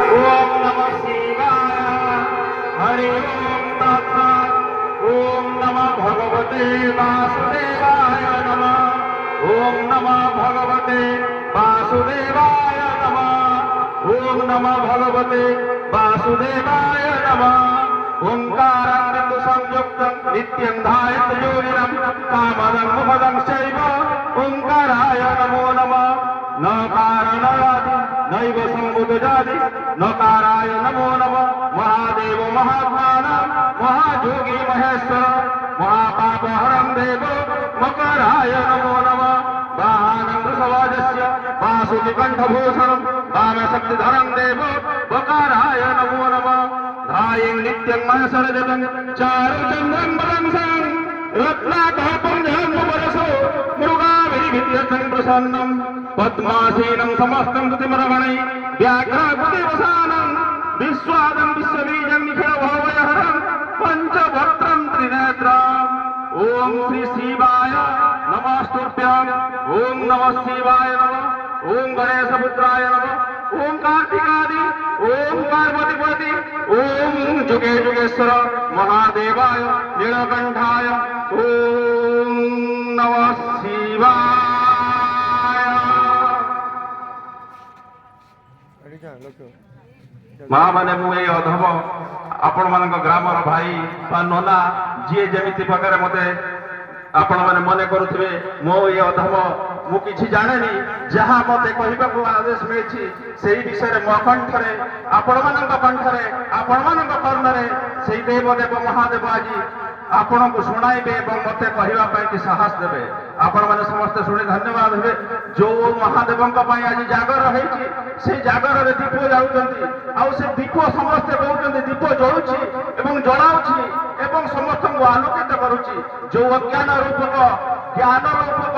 ओम नमः शिवाय। हरि ओम तत्सत्। ओम नमः भगवते वासुदेवाय नमः। ओम नमः भगवते वासुदेवाय नमः। ओम नमः भगवते वासुदेवाय नमः। ओंकारं संयुक्तं नित्यं ध्यायेत् योगिनं कामदं मुखदं चैव ओंकाराय नमो नमः। न कारणयादि नैव सम्बुद्धजाति नकाराय नमो नमः। महादेव महात्मानं महायोगी महेश्वर महापापहरं देव मकराय नमो नमः। वाहनं वृषभाजस्य वासुकिकण्ठभूषणं वामशक्तिधरं देव मकराय नमो नमः। ध्यायेन् नित्यं मनसरजतं चारुचन्द्रं वदंसं रत्नाकपुञ्जमुपरसो मृगाभिर्भिद्यतं प्रसन्नं पद्मासीनं समस्तं स्तुतिमर्हणैः व्याघ्रकृतिवसानं विश्वादं विश्वबीजं निखिलभवभयहरं पञ्चवक्त्रं त्रिनेत्रम्। ओम श्री शिवाय नमस्तुभ्यं। ओम नमः शिवाय नमः। ओम गणेशपुत्राय नमः। ओम कार्तिकादि। ओम पार्वतीपति। ओम जुगे जुगेश्वर महादेवाय नीलकंठाय ओम नमः शिवाय। माँ मैंने मुझे अधम आपण मान ग्रामर भाई बा नना जी जमी प्रकार मत आपण मैंने मन करुवे मो ये अधम मु कि जाने जहाँ मत कहवाक आदेश मिली से विषय मो कंठरे आपण मान कंठरे आपण मान कर्णरे से देवदेव महादेव आज आपण को शुणाइबे और मत कहवाई साहस देवे। आपण मैंने समस्त शुणी धन्यवाद हे जो महादेव आज जागर से जागर दीप जाऊँ से दीप समस्ते कहते दीप जलुची जलाऊँगी समस्त को आलोकित करुच्ची जो अज्ञान रूपक ज्ञान रूपक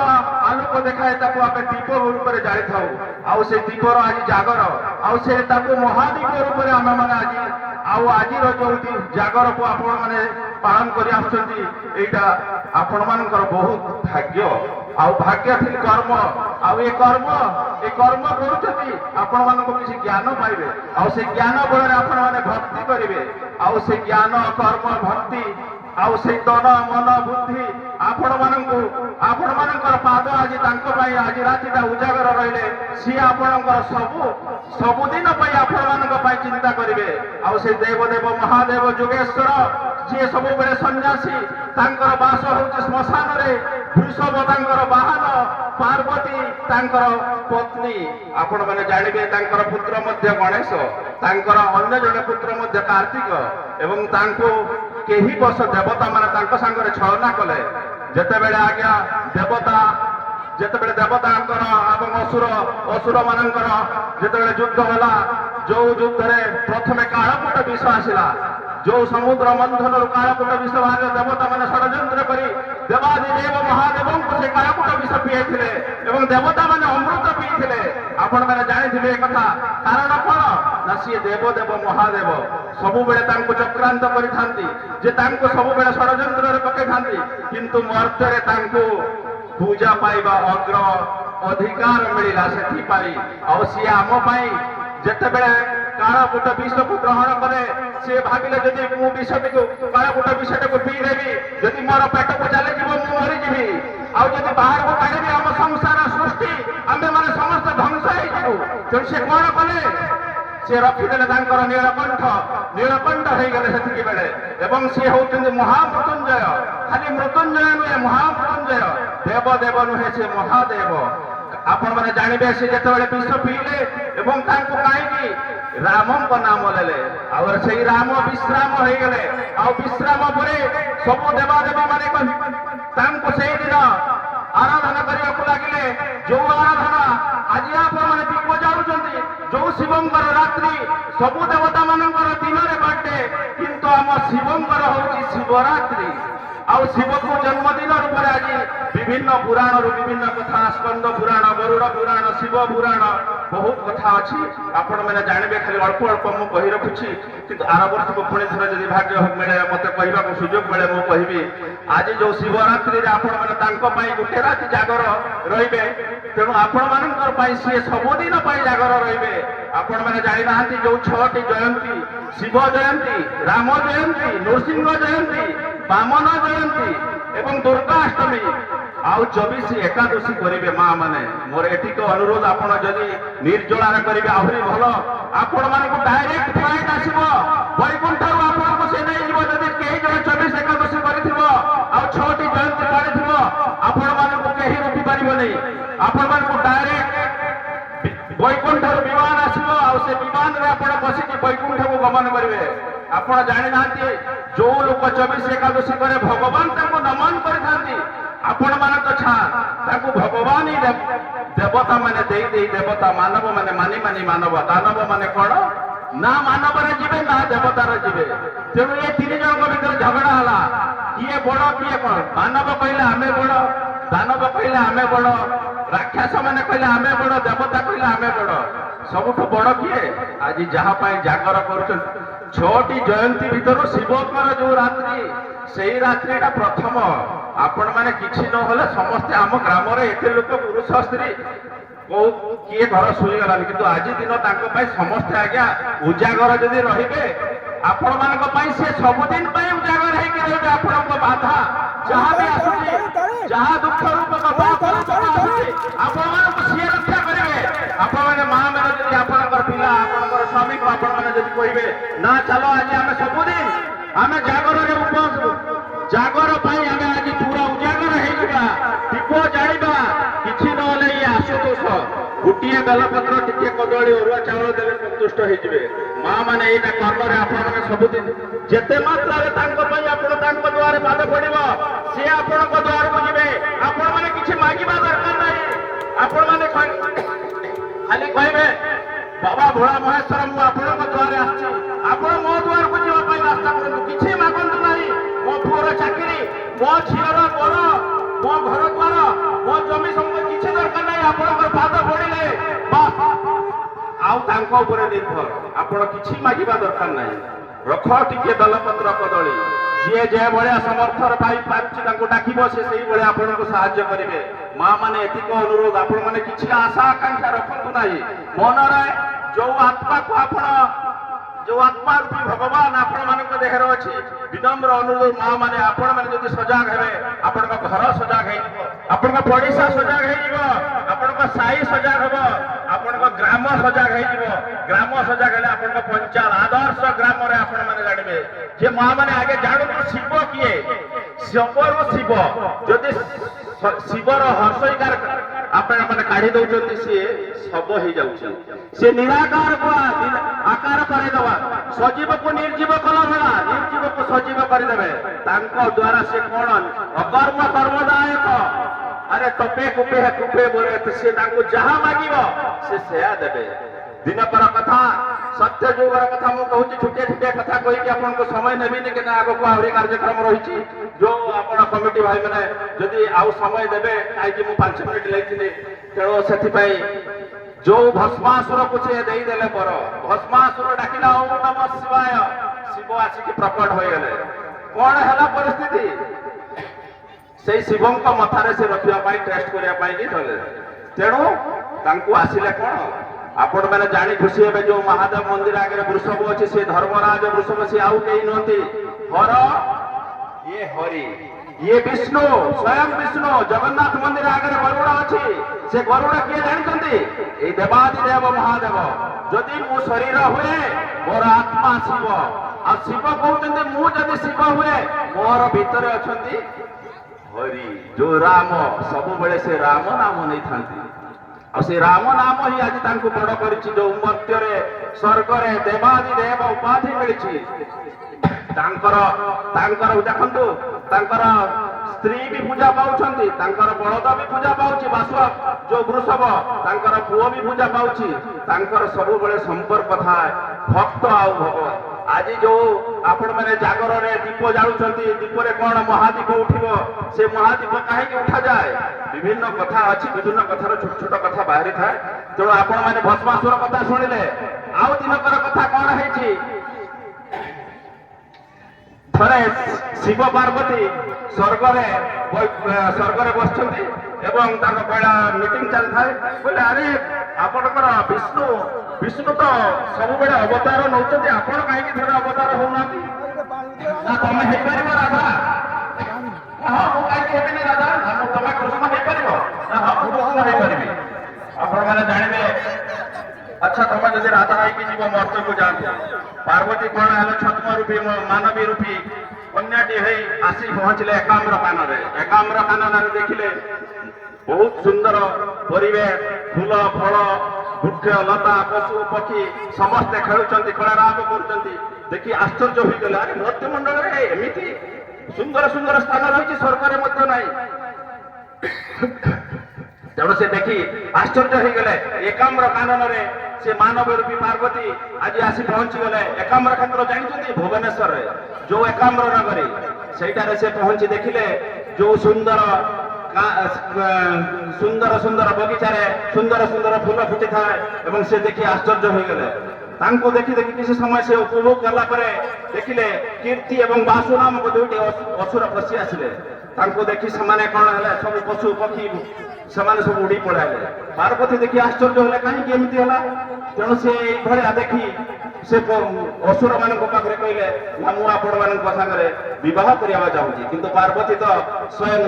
आलोक देखाए आम दीप रूप में जाली था से दीपर आज जागर से महादीप रूप में आम मैंने आज जो जागर को आपण मैंने पालन कर बहुत भाग्य भाग्य थी कर्म ये कर्म आपण मान किसी ज्ञान पाइबे से ज्ञान बल आपण मैंने भक्ति करेंगे से ज्ञान कर्म भक्ति से तन मन बुद्धि आपण मानकर पाद आज आज रातिटा उजागर रहिले सी आपणकर सबुदिन आपण मान चिंता करेंगे से देवदेव महादेव जोगेश्वर जी सब बेले सन्यासी तांकर बास होउछि श्मशान रे वृषभ तांकर वाहन पार्वती तांकर पत्नी आपण माने जानिबे तांकर पुत्र मध्य गणेश तांकर अन्य जने पुत्र मध्य कार्तिक एवं तांको केही वर्ष देवता माने तांको संगरे छलना कले जेतेबेले आज्ञा देवता जेतेबेले देवतांकर एवं असुर मानकर जेतेबेले युद्ध होला जो युद्ध रे प्रथमे काळकूट विष आसिला जो समुद्र मंथन काळकूट विष बाहर देवता मैंने षड्यंत्र करी देवादिदेव महादेव को से काळकूट विष पीए देवता मैंने अमृत पीते आपण मैंने जानी कथा कारण कौन ना सी देवदेव महादेव सबु बेले चक्रांत करि सबु बेले षड्यंत्र पकई था किंतु मर्त्य पूजा पाइबा अग्र अधिकार मिलला से सी आम जेतेबेले काळकूट विष को ग्रहण करे से भाविले जदि मु विष काळकूट विषटा को पीदेवी जदि मोर पेट को चले जीव मु मरीजी आदि बाहर को काढ़ी आम संसार सृष्टि आम मैंने समस्त ध्वंस हो से कौन कले से रखिदे नीलकंठ हो गले से बेले एवं सी होती महामृत्युंजय खाली मृत्युंजय नुहे महामृत्युंजय देवदेव नुहे से महादेव आपण मैंने जानवे से जो विष पीले एवं कहीं रामों को नाम लेले और से राम विश्राम हो गले विश्राम पर सब देवादेव माने से दिन आराधना करने को लगे जो आराधना आज आप दीप जाऊँ जो शिवंकर रात्रि सबु देवता मानकर दिन में बाटे किंतु आम शिवंकर हूँ शिवरात्रि शिव को जन्मदिन रूप आज विभिन्न पुराण विभिन्न कथा स्कंद पुराण गरुड़ पुराण शिव पुराण ବହୁତ କଥା ଅଛି ଆପଣ ମାନେ ଜାଣିବେ ଖାଲି ଅଳ୍ପ ଅଳ୍ପ ମୁଁ କହି ରଖୁଛି କିନ୍ତୁ ଆର ବର୍ଷକୁ ପୁଣି ଥରେ ଯଦି ଭାଗ୍ୟ ମିଳେ ମତେ କହିବାକୁ ସୁଯୋଗ ମିଳେ ମୁଁ କହିବି ଆଜି ଯୋଉ ଶିବରାତ୍ରିରେ ଆପଣ ମାନେ ତାଙ୍କ ପାଇଁ ଗୋଟେ ରାତି ଜାଗର ରହିବେ ତେଣୁ ଆପଣମାନଙ୍କର ପାଇଁ ସିଏ ସବୁଦିନ ପାଇଁ ଜାଗର ରହିବେ ଆପଣ ମାନେ ଜାଣିନାହାନ୍ତି ଯୋଉ 6ଟି ଜୟନ୍ତୀ ଶିବ ଜୟନ୍ତୀ ରାମ ଜୟନ୍ତୀ ନୃସିଂହ ଜୟନ୍ତୀ ବାମନ ଜୟନ୍ତୀ ଏବଂ ଦୁର୍ଗାଷ୍ଟମୀ ଆଉ 24 ଏକାଦଶୀ କରିବେ ମା ମାନେ ମୋର ଏତିକି ଅନୁରୋଧ ଆପଣ ଯଦି ନିର୍ଜଳାରେ କରିବେ ଆହୁରି ଭଲ ଆପଣମାନଙ୍କୁ ଡାଇରେକ୍ଟ ଫ୍ଲାଇଟ୍ ଆସିବ ବୈକୁଣ୍ଠରୁ ଆପଣଙ୍କୁ ସେ ନେଇଯିବ ଯଦି କେହି ଜଣେ 24 ଏକାଦଶୀ କରିଥିବ ଆଉ 6ଟି ଜୟନ୍ତୀ ପାଳିଥିବ ଆପଣମାନଙ୍କୁ କେହି ରୋକିପାରିବନି ଆପଣମାନଙ୍କୁ ଡାଇରେକ୍ଟ ବୈକୁଣ୍ଠରୁ ବିମାନ ଆସିବ ଆଉ ସେ ବିମାନରେ ଆପଣ ବସିକି ବୈକୁଣ୍ଠକୁ ଗମନ କରିବେ ଆପଣ ଜାଣିନାହାନ୍ତି ଯୋଉ ଲୋକ 24 ଏକାଦଶୀ କରେ ଭଗବାନ ତାଙ୍କୁ ନମନ କରିଥାନ୍ତି ଆପଣମାନଙ୍କ ତାଙ୍କୁ ଭଗବାନ ହିଁ ଦେବତା ମାନେ ଦେଇ ଦେବତା ମାନବ ମାନେ ମାନି ମାନବ ଦାନବ ମାନେ କଣ ନା ମାନବରେ ଯିବେ ନା ଦେବତାରେ ଯିବେ ତେଣୁ ଏ 3 ଜଣଙ୍କ ଭିତରେ ଝଗଡା ହେଲା କିଏ ବଡ କିଏ କଣ ମାନବ କହିଲେ ଆମେ ବଡ ଦାନବ କହିଲେ ଆମେ ବଡ ରାକ୍ଷସ ମାନେ କହିଲେ ଆମେ ବଡ ଦେବତା କହିଲେ ଆମେ ବଡ ସବୁଠୁ ବଡ କିଏ ଆଜି ଯାହା ପାଇଁ ଜାଗର କରୁଛନ୍ତି 6ଟି ଜୟନ୍ତୀ ଭିତରୁ ଶିବଙ୍କର ଯୋଉ ରାତ୍ରି ସେଇ ରାତ୍ରିଟା ପ୍ରଥମ ଆପଣ ମାନେ କିଛି ନହେଲେ ସମସ୍ତେ ଆମ ଗ୍ରାମରେ ଏତେ ଲୋକ ପୁରୁଷ ସ୍ତ୍ରୀ କୋଉ କିଏ ଘର ଶୋଇଗଲାନି କିନ୍ତୁ ଆଜି ଦିନ ତାଙ୍କ ପାଇଁ ସମସ୍ତେ ଆଜ୍ଞା ଉଜାଗର ଯଦି ରହିବେ ଆପଣମାନଙ୍କ ପାଇଁ ସେ ସବୁଦିନ ପାଇଁ ଉଜାଗର ହେଇକି ରହିବେ ଆପଣଙ୍କ ବାଧା ଯାହା ବି ଆସୁଛି ଯାହା ଦୁଃଖ ରୂପକ ଆସୁଛି ଆପଣମାନଙ୍କୁ ସିଏ ରକ୍ଷା କରିବେ ଆପଣମାନେ ମା ମାନେ ଯଦି ଆପଣଙ୍କର ପିଲା ଆପଣଙ୍କର ସ୍ୱାମୀକୁ ଆପଣମାନେ ଯଦି କହିବେ ନା ଚାଲ ଆଜି ଆମେ ସବୁଦିନ ଆମେ ଜାଗରରେ ଜାଗର ପାଇଁ ଆମେ ଆଜି ପୁରା ଉଜାଗର ହେଇଯିବା ଦୀପ ଜାଳିବା କିଛି ନହେଲେ ଇଏ ଆଶୁତୋଷ ଗୋଟିଏ ବେଲପତ୍ର ଟିକେ କଦଳୀ ଅରୁଆ ଚାଉଳ ଦେଲେ ସନ୍ତୁଷ୍ଟ ହେଇଯିବେ ମା ମାନେ ଏଇଟା କର୍ମରେ ଆପଣମାନେ ସବୁଦିନ ଯେତେ ମାତ୍ରାରେ ତାଙ୍କ ପାଇଁ ଆପଣ ତାଙ୍କ ଦ୍ୱାରେ ପାଦ ପଡିବ ସିଏ ଆପଣଙ୍କ ଦ୍ୱାରକୁ ଯିବେ ଆପଣମାନେ କିଛି ମାଗିବା ଦରକାର ନାହିଁ ଆପଣମାନେ ଖାଲି କହିବେ ବାବା ଭୋଳା ମହେଶ୍ୱର ମୁଁ ଆପଣଙ୍କ ଦ୍ୱାରେ ଆସିଛି ଆପଣ ମୋ ଦ୍ୱାରକୁ ଯିବା ପାଇଁ ରାସ୍ତା କରନ୍ତୁ କିଛି ମାଗନ୍ତୁ ନାହିଁ ମୋ ପୁଅର ଚାକିରି ମୋ ଝିଅର ବର ମୋ ଘର ଦ୍ୱାର ମୋ ଜମି ସମ୍ପତ୍ତି କିଛି ଦରକାର ନାହିଁ ଆପଣଙ୍କର ପାଦ ପଡିଲେ ଆଉ ତାଙ୍କ ଉପରେ ନିର୍ଭର ଆପଣ କିଛି ମାଗିବା ଦରକାର ନାହିଁ ରଖ ଟିକେ ବେଲପତ୍ର କଦଳୀ ଯିଏ ଯେ ଭଳିଆ ସମର୍ଥନ ପାଇପାରୁଛି ତାଙ୍କୁ ଡାକିବ ସେ ସେଇଭଳିଆ ଆପଣଙ୍କୁ ସାହାଯ୍ୟ କରିବେ ମା ମାନେ ଏତିକି ଅନୁରୋଧ ଆପଣ ମାନେ କିଛି ଆଶା ଆକାଂକ୍ଷା ରଖନ୍ତୁ ନାହିଁ ମନରେ ଯୋଉ ଆତ୍ମାକୁ ଆପଣ ଯୋଉ ଆତ୍ମା ରୂପୀ ଭଗବାନ ଆପଣମାନଙ୍କ ଦେହରେ ଅଛି ବିନମ୍ର ଅନୁରୋଧ ମା ମାନେ ଆପଣ ମାନେ ଯଦି ସଜାଗ ହେବେ ଆପଣଙ୍କ ଘର ସଜାଗ ହେଇଯିବ ଆପଣଙ୍କ ପଡିଶା ସଜାଗ ହେଇଯିବ ଆପଣଙ୍କ ସାହି ସଜାଗ ହବ ଆପଣଙ୍କ ଗ୍ରାମ ସଜାଗ ହେଇଯିବ ଗ୍ରାମ ସଜାଗ ହେଲେ ଆପଣଙ୍କ ପଞ୍ଚାୟତ ଆଦର୍ଶ ଗ୍ରାମରେ ଆପଣ ମାନେ ଜାଣିବେ ଯେ ମା ମାନେ ଆଗେ ଜାଣନ୍ତୁ ଶିବ କିଏ ଶିବରୁ ଶିବ ଯଦି ଶିବର ହର୍ଷଇକାର ଆପଣ ମାନେ କାଢି ଦଉଛନ୍ତି ସିଏ ଶବ ହେଇଯାଉଛି ସେ ନିରାକାରକୁ ଆକାର କରିଦେବା ସଜୀବକୁ ନିର୍ଜୀବ କଲା ଭଳିଆ ନିର୍ଜୀବକୁ ସଜୀବ କରିଦେବେ ତାଙ୍କ ଦ୍ୱାରା ସେ କଣ ଅକର୍ମ କର୍ମଦାୟକ ଆରେ ତପେ କୁପେ ବୋଲେ ସେ ତାଙ୍କୁ ଯାହା ମାଗିବ ସେ ସେୟା ଦେବେ ଦିନକର କଥା ସତ୍ୟ ଯୁଗର କଥା ମୁଁ କହୁଛି ଛୋଟିଆ କଥା କହିକି ଆପଣଙ୍କୁ ସମୟ ନେବିନି କି ନା ଆଗକୁ ଆହୁରି କାର୍ଯ୍ୟକ୍ରମ ରହିଛି ଯୋଉ ଆପଣ କମିଟି ଭାଇ ମାନେ ଯଦି ଆଉ ସମୟ ଦେବେ କାହିଁକି ମୁଁ 5 ମିନିଟ୍ ଲେଖିଥିଲି ତେଣୁ ସେଥିପାଇଁ ଯୋଉ ଭସ୍ମାସୁରକୁ ସେ ଦେଇଦେଲେ ବର ଭସ୍ମାସୁର ଡାକିଲା ଓଁ ନମଃ ଶିବାୟ ଶିବ ଆସିକି ପ୍ରକଟ ହୋଇଗଲେ କଣ ହେଲା ପରିସ୍ଥିତି ସେଇ ଶିବଙ୍କ ମଥାରେ ସେ ରଖିବା ପାଇଁ ଟେଷ୍ଟ କରିବା ପାଇଁ ଗଲେ ତେଣୁ ତାଙ୍କୁ ଆସିଲେ କଣ ଆପଣ ମାନେ ଜାଣି ଖୁସି ହେବେ ଯୋଉ ମହାଦେବ ମନ୍ଦିର ଆଗରେ ବୃଷଭ ଅଛି ସେ ଧର୍ମରାଜ ବୃଷଭ ସେ ଆଉ କେହି ନୁହନ୍ତି ହର ଇଏ ହରି ଇଏ ବିଷ୍ଣୁ ସ୍ୱୟଂ ବିଷ୍ଣୁ ଜଗନ୍ନାଥ ମନ୍ଦିର ଆଗରେ ଗରୁଡ଼ ଅଛି ସେ ଗରୁଡ଼ କିଏ ଜାଣିଛନ୍ତି ଏଇ ଦେବାଦି ଦେବ ମହାଦେବ ଯଦି ମୁଁ ଶରୀର ହୁଏ ମୋର ଆତ୍ମା ଶିବ ଆଉ ଶିବ କହୁଛନ୍ତି ମୁଁ ଯଦି ଶିବ ହୁଏ ମୋର ଭିତରେ ଅଛନ୍ତି ହରି ଯୋଉ ରାମ ସବୁବେଳେ ସେ ରାମ ନାମ ନେଇଥାନ୍ତି ଆଉ ସେ ରାମ ନାମ ହିଁ ଆଜି ତାଙ୍କୁ ବଡ କରିଛି ଯୋଉ ମର୍ତ୍ତ୍ୟରେ ସ୍ୱର୍ଗରେ ଦେବାଦି ଦେବ ଉପାଧି ମିଳିଛି ତାଙ୍କର ଦେଖନ୍ତୁ ତାଙ୍କର ସ୍ତ୍ରୀ ବି ପୂଜା ପାଉଛନ୍ତି ତାଙ୍କର ବଳଦ ବି ପୂଜା ପାଉଛି ବାସ ଯୋଉ ବୃଷଭ ତାଙ୍କର ପୁଅ ବି ପୂଜା ପାଉଛି ତାଙ୍କର ସବୁବେଳେ ସମ୍ପର୍କ ଥାଏ ଭକ୍ତ ଆଉ ଭଗବାନ ଆଜି ଯୋଉ ଆପଣ ମାନେ ଜାଗରରେ ଦୀପ ଜାଳୁଛନ୍ତି, ଦୀପରେ କଣ ମହାଦୀପ ଉଠିବ, ସେ ମହାଦୀପ କାହିଁକି ଉଠାଯାଏ? ବିଭିନ୍ନ କଥା ଅଛି, ବିଭିନ୍ନ କଥାର ଛୋଟ ଛୋଟ କଥା ବାହାରିଥାଏ। ତେଣୁ ଆପଣ ମାନେ ଭସ୍ମାସୁର କଥା ଶୁଣିଲେ। ଆଉ ଦିନକର କଥା କଣ ହେଇଛି? ଥରେ ଶିବ ପାର୍ବତୀ ସ୍ୱର୍ଗରେ ବସିଛନ୍ତି ଏବଂ ତାଙ୍କ ପହିଲା ମିଟିଂ ଚାଲିଥାଏ। କହିଲେ ଆରେ ଆପଣଙ୍କର ବିଷ୍ଣୁ ତ ସବୁବେଳେ ଅବତାର ନଉଛନ୍ତି, ଆପଣ କାହିଁକି ଥରେ ଅବତାର ହଉନାହାନ୍ତି? ନା ତମେ ହେଇପାରିବ ରାଧା? ହଁ ମୁଁ କାହିଁକି ହେବିନି ରାଧା? ତମେ କୃଷ୍ଣ ହେଇପାରିବ? ନା ହଁ ମୁଁ କୃଷ୍ଣ ହେଇପାରିବି। ଆପଣମାନେ ଜାଣିବେ, ଆଚ୍ଛା ତମେ ଯଦି ରାଧା ହେଇକି ଯିବ ମର୍ତ୍ତକୁ ଯାଆନ୍ତୁ, ପାର୍ବତୀ କଣ ହେଲେ ଛଦ୍ମ ରୂପୀ ମାନବୀ ରୂପୀ କନ୍ୟାଟି ହେଇ ଆସି ପହଞ୍ଚିଲେ ଏକାମ୍ର କାନରେ। ଏକାମ୍ର କାନନରେ ଦେଖିଲେ ବହୁତ ସୁନ୍ଦର ପରିବେଶ, ଫୁଲ ଫଳ ବୃକ୍ଷ ଲତା ପଶୁ ପକ୍ଷୀ ସମସ୍ତେ ଖେଳୁଛନ୍ତି, କଳାରାବ କରୁଛନ୍ତି। ଦେଖି ଆଶ୍ଚର୍ଯ୍ୟ ହୋଇଗଲେ, ଆରେ ମର୍ତ୍ତ୍ୟମଣ୍ଡଳରେ ଏମିତି ସୁନ୍ଦର ସୁନ୍ଦର ସ୍ଥାନ ରହିଛି, ସ୍ୱର୍ଗରେ ମଧ୍ୟ ନାହିଁ। ତେଣୁ ସେ ଦେଖି ଆଶ୍ଚର୍ଯ୍ୟ ହେଇଗଲେ। ଏକାମ୍ର କାନନରେ ସେ ମାନବ ରୂପୀ ପାର୍ବତୀ ଆଜି ଆସି ପହଞ୍ଚିଗଲେ। ଏକାମ୍ର କ୍ଷେତ୍ର ଜାଣିଛନ୍ତି? ଭୁବନେଶ୍ୱରରେ ଯୋଉ ଏକାମ୍ର ନଗରୀ, ସେଇଟାରେ ସେ ପହଞ୍ଚି ଦେଖିଲେ ଯୋଉ ସୁନ୍ଦର ସୁନ୍ଦର ବଗିଚାରେ ସୁନ୍ଦର ସୁନ୍ଦର ଫୁଲ ଫୁଟିଥାଏ ଏବଂ ସେ ଦେଖି ଆଶ୍ଚର୍ଯ୍ୟ ହୋଇଗଲେ। ତାଙ୍କୁ ଦେଖି ଦେଖି କିଛି ସମୟ ସେ ଉପଭୋଗ କଲା ପରେ ଦେଖିଲେ କୀର୍ତ୍ତି ଏବଂ ବାସୁ ନାମକ ଦୁଇଟି ଅସୁର ପଶି ଆସିଲେ। ତାଙ୍କୁ ଦେଖି ସେମାନେ କଣ ହେଲେ, ସବୁ ପଶୁ ପକ୍ଷୀ ସେମାନେ ସବୁ ଉଡ଼ି ପଳାଇଲେ। ପାର୍ବତୀ ଦେଖି ଆଶ୍ଚର୍ଯ୍ୟ ହେଲେ, କାହିଁକି ଏମିତି ହେଲା? ତେଣୁ ସେ ଏଇଭଳିଆ ଦେଖି ସେ ଅସୁର ମାନଙ୍କ ପାଖରେ କହିଲେ, ନା ମୁଁ ଆପଣମାନଙ୍କ ସାଙ୍ଗରେ ବିବାହ କରିବାକୁ ଚାହୁଁଛି। କିନ୍ତୁ ପାର୍ବତୀ ତ ସ୍ୱୟଂ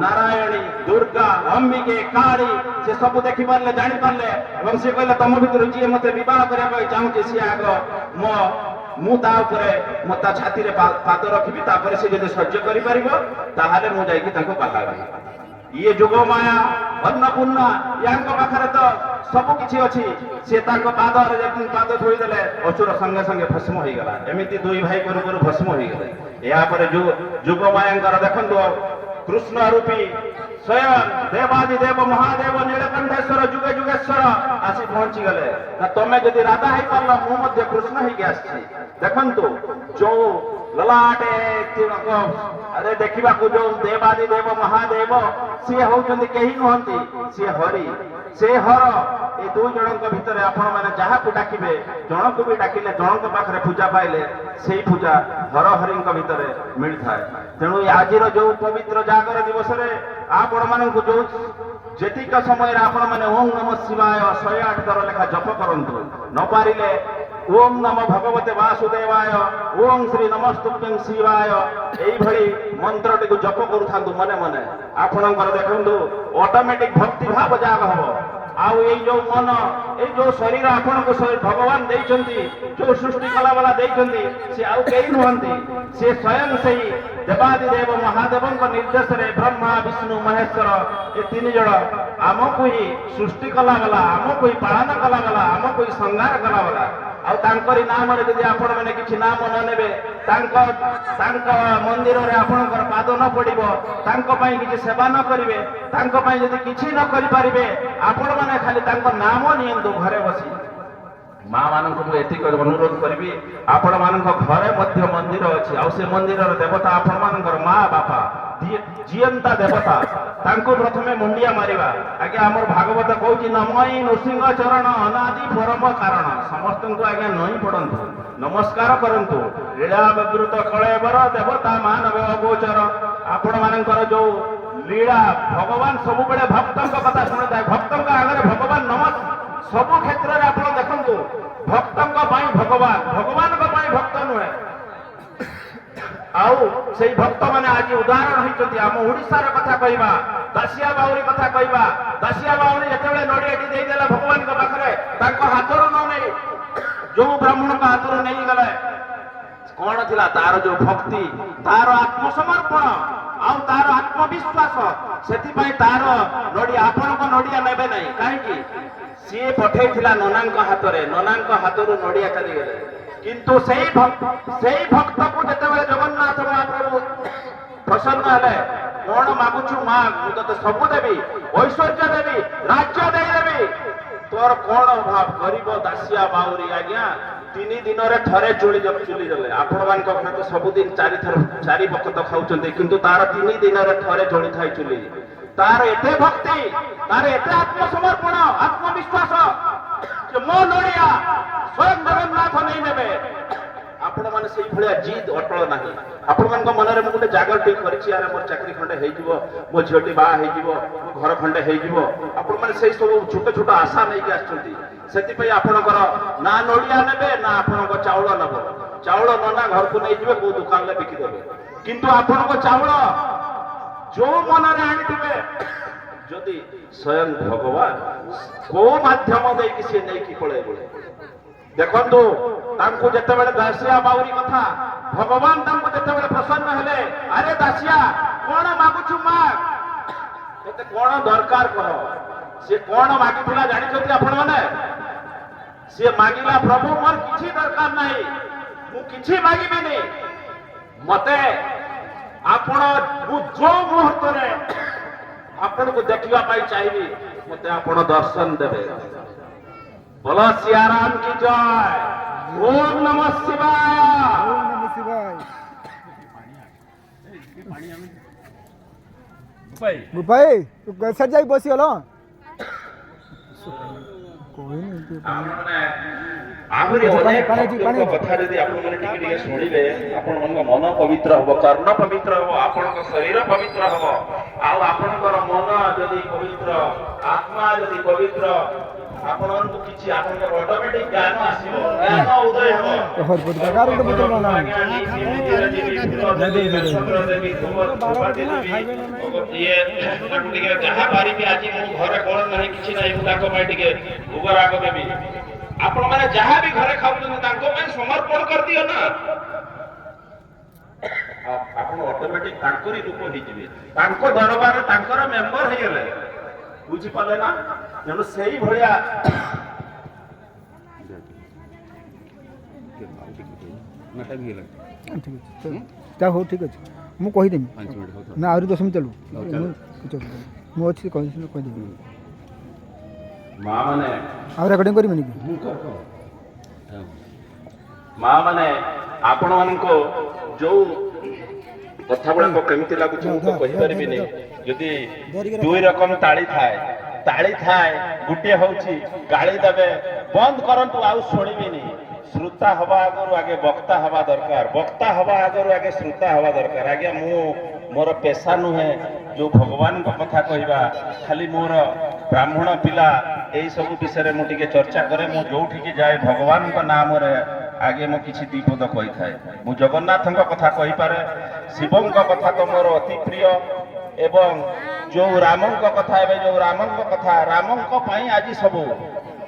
ନାରାୟଣୀ, ଦୁର୍ଗା, ଅମ୍ବିକେ, କାଳୀ ସେ ସବୁ ଦେଖିପାରିଲେ, ଜାଣିପାରିଲେ ଏବଂ ସେ କହିଲେ ତମ ଭିତରୁ ଯିଏ ମତେ ବିବାହ କରିବା ପାଇଁ ଚାହୁଁଛି ସିଏ ଆଗ ମୁଁ ତା ଉପରେ ତା ଛାତିରେ ପାଦ ରଖିବି, ତାପରେ ସେ ଯଦି ସହ୍ୟ କରିପାରିବ ତାହେଲେ ମୁଁ ଯାଇକି ତାଙ୍କୁ ବାହା ହେବି। ଇଏ ଯୁଗ ମାୟା ଅନ୍ନପୂର୍ଣ୍ଣା, ୟାଙ୍କ ପାଖରେ ତ ସବୁ କିଛି ଅଛି। ସେ ତାଙ୍କ ପାଦରେ ଯେମିତି ପାଦ ଧୋଇଦେଲେ ଅସୁର ସଙ୍ଗେ ସଙ୍ଗେ ଭସ୍ମ ହେଇଗଲା। ଏମିତି ଦୁଇ ଭାଇ ପୂର୍ବରୁ ଭସ୍ମ ହେଇଗଲେ। ଏହାପରେ ଯୁଗ ମାୟାଙ୍କର ଦେଖନ୍ତୁ କୃଷ୍ଣ ରୂପୀ ସ୍ୱୟଂ ଦେବାଦି ଦେବ ମହାଦେବ ନୀଳକଣ୍ଠେଶ୍ୱର ଯୁଗେ ଯୁଗେଶ୍ୱର ଆସି ପହଞ୍ଚିଗଲେ। ନା ତମେ ଯଦି ରାଧା ହେଇପାରିଲ, ମୁଁ ମଧ୍ୟ କୃଷ୍ଣ ହେଇକି ଆସିଛି। ଦେଖନ୍ତୁ ଯୋଉ ଲଲାଟେ ଆରେ ଦେଖିବାକୁ ଯୋଉ ଦେବାଦି ଦେବ ମହାଦେବ, ସିଏ ହଉଛନ୍ତି କେହି ନୁହନ୍ତି, ସିଏ ହରି। ସେ ହର ଏ ଦୁଇ ଜଣଙ୍କ ଭିତରେ ଆପଣ ମାନେ ଯାହାକୁ ଡାକିବେ, ଜଣକୁ ବି ଡାକିଲେ ଜଣଙ୍କ ପାଖରେ ପୂଜା ପାଇଲେ ସେଇ ପୂଜା ହର ହରିଙ୍କ ଭିତରେ ମିଳିଥାଏ। ତେଣୁ ଆଜିର ଯୋଉ ପବିତ୍ର ଜାଗର ଦିବସରେ ଆପଣ ମାନଙ୍କୁ ଯୋଉ ଯେତିକ ସମୟରେ ଆପଣ ମାନେ ଓಂ ନମ ଶିବାୟ 108 ଥର ଲେଖା ଜପ କରନ୍ତୁ। ନ ପାରିଲେ ଓಂ ନମ ଭଗବତେ ବାସୁଦେବାୟ, ଓಂ ଶ୍ରୀ ନମସ୍ତୁଭ୍ୟଂ ଶିବାୟ, ଏଇଭଳି ମନ୍ତ୍ରଟିକୁ ଜପ କରୁଥାନ୍ତୁ ମନେ ମନେ। ଆପଣଙ୍କର ଦେଖନ୍ତୁ ଅଟୋମେଟିକ ଭକ୍ତି ଭାବ ଜାଗ ହବ। ଆଉ ଏଇ ଯୋଉ ମନ, ଏଇ ଯୋଉ ଶରୀର ଆପଣଙ୍କୁ ଭଗବାନ ଦେଇଛନ୍ତି, ଯୋଉ ସୃଷ୍ଟି କଲା ବାଲା ଦେଇଛନ୍ତି, ସେ ଆଉ କେହି ନୁହନ୍ତି, ସେ ସ୍ୱୟଂ ସେଇ ଦେବାଦି ଦେବ ମହାଦେବଙ୍କ ନିର୍ଦ୍ଦେଶରେ ବ୍ରହ୍ମା ବିଷ୍ଣୁ ମହେଶ୍ୱର ଏ ତିନି ଜଣ ଆମକୁ ହିଁ ସୃଷ୍ଟି କଲା ବାଲା, ଆମକୁ ହିଁ ପାଳନ କଲା ବାଲା, ଆମକୁ ହିଁ ସଂହାର କଲା ବାଲା। ଆଉ ତାଙ୍କରି ନାମରେ ଯଦି ଆପଣ ମାନେ କିଛି ନାମ ନ ନେବେ, ତାଙ୍କ ମନ୍ଦିରରେ ଆପଣଙ୍କର ପାଦ ନ ପଡିବ, ତାଙ୍କ ପାଇଁ କିଛି ସେବା ନ କରିବେ, ତାଙ୍କ ପାଇଁ ଯଦି କିଛି ନ କରିପାରିବେ, ଆପଣ ମାନେ ଖାଲି ତାଙ୍କ ନାମ ନିଅନ୍ତୁ ଘରେ ବସି। ମା ମାନଙ୍କୁ ମୁଁ ଏତିକି ଅନୁରୋଧ କରିବି, ଆପଣ ମାନଙ୍କ ଘରେ ମଧ୍ୟ ମନ୍ଦିର ଅଛି, ଆଉ ସେ ମନ୍ଦିରର ଦେବତା ଆପଣ ମାନଙ୍କର ମା ବାପା, ଜିଅନ୍ତା ଦେବତା, ତାଙ୍କୁ ପ୍ରଥମେ ମୁଣ୍ଡିଆ ମାରିବା। ଆଜ୍ଞା ଆମର ଭାଗବତ କହୁଛି ନମଇ ନୃସିଂହ ଚରଣ ଅନାଦି ପରମ କାରଣ। ସମସ୍ତଙ୍କୁ ଆଜ୍ଞା ନଇଁ ପଡନ୍ତୁ, ନମସ୍କାର କରନ୍ତୁ। ଲୀଳା ବିବୃତ କଳେବର ଦେବତା ମାନବ ଅଗୋଚର। ଆପଣ ମାନଙ୍କର ଯୋଉ ଲୀଳା, ଭଗବାନ ସବୁବେଳେ ଭକ୍ତଙ୍କ କଥା ଶୁଣିଥାଏ। ଭକ୍ତଙ୍କ ଆଗରେ ଭଗବାନ ସବୁ କ୍ଷେତ୍ରରେ ଆପଣ ଦେଖନ୍ତୁ, ଭକ୍ତଙ୍କ ପାଇଁ ଭଗବାନ, ଭଗବାନଙ୍କ ପାଇଁ ଭକ୍ତ ନୁହେଁ। ଆଉ ସେଇ ଭକ୍ତ ମାନେ ଆଜି ଉଦାହରଣ ହେଇଛନ୍ତି। ଆମ ଓଡିଶାର କଥା କହିବା, ଦାସିଆ ବାଉରୀ କଥା କହିବା। ଦାସିଆ ବାଉରୀ ଯେତେବେଳେ ନଡ଼ିଆଟି ଦେଇଦେଲା ଭଗବାନଙ୍କ ପାଖରେ, ତାଙ୍କ ହାତରୁ ନ ନେଇ ଯୋଉ ବ୍ରାହ୍ମଣଙ୍କ ହାତରୁ ନେଇଗଲେ, କଣ ଥିଲା ତାର ଯୋଉ ଭକ୍ତି, ତାର ଆତ୍ମସମର୍ପଣ ଆଉ ତାର ଆତ୍ମବିଶ୍ୱାସ। ସେଥିପାଇଁ ତାର ନଡ଼ିଆ, ଆପଣଙ୍କ ନଡ଼ିଆ ନେବେ ନାହିଁ। କାହିଁକି? ସିଏ ପଠେଇଥିଲା ନନାଙ୍କ ହାତରେ, ନନାଙ୍କ ହାତରୁ ନଡ଼ିଆ ଚାଲିଗଲେ। କିନ୍ତୁ ସେଇ ଭକ୍ତକୁ ଯେତେବେଳେ ଜଗନ୍ନାଥ ମହାପ୍ରଭୁ ପ୍ରସନ୍ନ ହେଲେ, କଣ ମାଗୁଛୁ ମା, ମୁଁ ତତେ ସବୁ ଦେବି, ଐଶ୍ୱର୍ଯ୍ୟ ଦେବି, ରାଜ୍ୟ ଦେଇଦେବି, ତୋର କଣ ଅଭାବ ଗରିବ ଦାସିଆ ବାଉରୀ ଆଜ୍ଞା 3 ଦିନରେ ଥରେ ଚୁଲି ଜଳେ ଆପଣମାନଙ୍କ ଘରେ ତ ସବୁଦିନ 4 ଥର 4 ବକ୍ତ ଖାଉଛନ୍ତି କିନ୍ତୁ ତାର 3 ଦିନରେ ଥରେ ଜଳିଥାଏ ଚୁଲି ତାର ଏତେ ଭକ୍ତି ତାର ଏତେ ଆତ୍ମସମର୍ପଣ ଆତ୍ମବିଶ୍ୱାସ ଯେ ମୋ ନଡ଼ିଆ ସ୍ୱୟଂ ଜଗନ୍ନାଥ ନେଇ ନେବେ ଆପଣମାନେ ସେଇଭଳିଆ ଜିଦ୍ ଅଟଳ ନାହିଁ ଆପଣମାନଙ୍କ ମନରେ ମୁଁ ଗୋଟେ ଜାଗର ଟିକେ କରିଛି ଆରେ ମୋର ଚାକିରି ଖଣ୍ଡେ ହେଇଯିବ ମୋ ଝିଅଟି ବାହା ହେଇଯିବ ମୋ ଘର ଖଣ୍ଡେ ହେଇଯିବ ଆପଣମାନେ ସେଇ ସବୁ ଛୋଟ ଛୋଟ ଆଶା ନେଇକି ଆସିଛନ୍ତି ସେଥିପାଇଁ ଆପଣଙ୍କର ନା ନଡ଼ିଆ ନେବେ ନା ଆପଣଙ୍କ ଚାଉଳ ନେବ ଚାଉଳ ନନା ଘରକୁ ନେଇଯିବେ କୋଉ ଦୋକାନରେ ବିକିଦେବେ କିନ୍ତୁ ଆପଣଙ୍କ ଚାଉଳ ଯୋଉ ମନରେ ଆଣିଥିବେ ଯଦି ସ୍ୱୟଂ ଭଗବାନ କୋଉ ମାଧ୍ୟମ ଦେଇକି ସେ ନେଇକି ପଳେଇବେ ଦେଖନ୍ତୁ ତାଙ୍କୁ ଯେତେବେଳେ ଦାସିଆ ବାଉରୀ କଥା ଭଗବାନ ତାଙ୍କୁ ଯେତେବେଳେ ପ୍ରସନ୍ନ ହେଲେ ଆରେ ଦାସିଆ କଣ ମାଗୁଛୁ ମାଗ ତତେ କଣ ଦରକାର କହ ସେ କଣ ମାଗିଥିଲା ଜାଣିଛନ୍ତି ଆପଣମାନେ ସିଏ ମାଗିଲା ପ୍ରଭୁ ମୋର କିଛି ଦରକାର ନାହିଁ ମୁଁ କିଛି ମାଗିବିନି ମତେ ଆପଣ ମୁଁ ଯୋଉ ମୁହୂର୍ତ୍ତରେ ଆପଣଙ୍କୁ ଦେଖିବା ପାଇଁ ଚାହିଁବି ମତେ ଆପଣ ଦର୍ଶନ ଦେବେ बोलो सियाराम की जय ओम नमः शिवाय ओम नमः शिवाय भाई तू कैसे जाई बसी हलो कोई नहीं आहुरी अनेक भक्तों कथा यदि आपण माने टिके टिके सुनिबे आपण मन मन पवित्र हबो कर्ण पवित्र हबो आपण शरीर पवित्र हबो आ आपणकर मन यदि पवित्र आत्मा यदि पवित्र ଆପଣଙ୍କୁ କିଛି ଆପଣଙ୍କର ଅଟୋମେଟିକ ଜ୍ଞାନ ଆସିବ ଜ୍ଞାନ ଉଦୟ ହେବ हर बुध का कारण तो मतलब ना ଟିକେ ଯାହା ପାରିବି ଆଜି ମୁଁ ଘରେ କଣ ନାହିଁ କିଛି ନାହିଁ ମୁଁ ତାଙ୍କ ପାଇଁ ଟିକେ ଭୋଗ ରାଗ ଦେବି ଆପଣମାନେ ଯାହା ବି ଘରେ ଖାଉଛନ୍ତି ତାଙ୍କ ପାଇଁ ସମର୍ପଣ କରିଦିଅ ନା ଆପଣ ଅଟୋମେଟିକ ତାଙ୍କରି ରୂପ ହେଇଯିବେ ତାଙ୍କ ଦରବାରରେ ତାଙ୍କର ମେମ୍ବର ହେଇଗଲେ ବୁଝିପାରିଲେ ନା ତେଣୁ ସେଇ ଭଳିଆ क्या हो ठीक अच्छे मुझे कहीदेमी ना आहरी 10 मिनिट चलू मुझे अच्छी कहीदेमी माँ माने आउ रेकर्डिंग करी कि माँ माने आपण मानको जो कथा गुड़ाक केमिति लागुछ मु तो कहि परिबिनी यदि दुई रकम ताली थाए गुटे होउची गाली देबे बंद करंतु आउ सुनिबिनी श्रोता हवा आगरु आगे वक्ता हवा दरकार वक्ता हवा आगरु आगे श्रोता हवा दरकार आगे मु मोर पेशा नुहे जो भगवान को कथा कहबा खाली मोर ब्राह्मण पिला एई सब विषय मु टिके चर्चा करे मु जोठी के जाए भगवान को नाम रे आगे मु किछि दीपद कहि थाए मु जगन्नाथ को कथा कहि पारे शिवं को कथा तो मोर अति प्रिय एवं जो रामं को कथा एबे जो रामं को कथा रामं को पई आज सब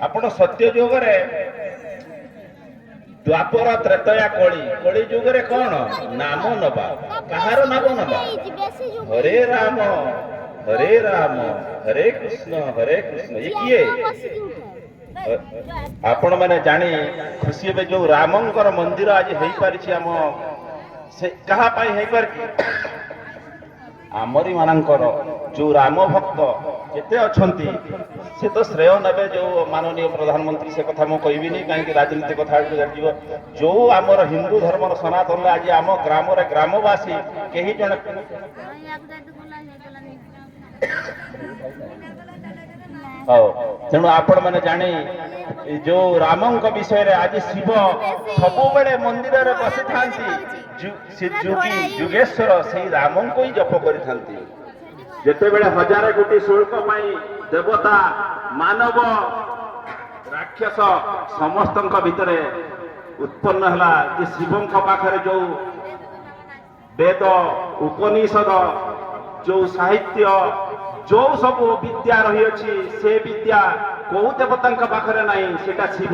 आपण सत्य युग रे द्वापर त्रेतया कली युग रे कोन नाम नबा कहार नाम नबा हरे राम हरे कृष्ण ये किए आपण माने जानी खुशी बे जो रामंकर मंदिर आज हेई पारिछि हम से कहा पाई हेई पार आमरी मानकर जो राम भक्त केते अछंती से तो श्रेय नेबे जो माननीय प्रधानमंत्री से कथा मु कहबिनी काहे राजनीति कथा जानिबो जो आमर हिंदू धर्म सनातन आज आम ग्राम रे ग्रामवासी केही जण तेणु आपण मैंने जानी जो रामं विषय रे आज शिव सबु बेले मंदिर रे बसी थांती जुगी जुगेश्वर से रामं को ही जप करि थांती जेते बेले हजार कोटी शुल्क पाई देवता मानव राक्षस समस्तंक भितरे उत्पन्न हला कि शिवंक पाखरे जो वेद उपनिषद जो साहित्य जो सब विद्या रही अच्छी से विद्या कौ देवता पाखरे नहीं सेटा शिव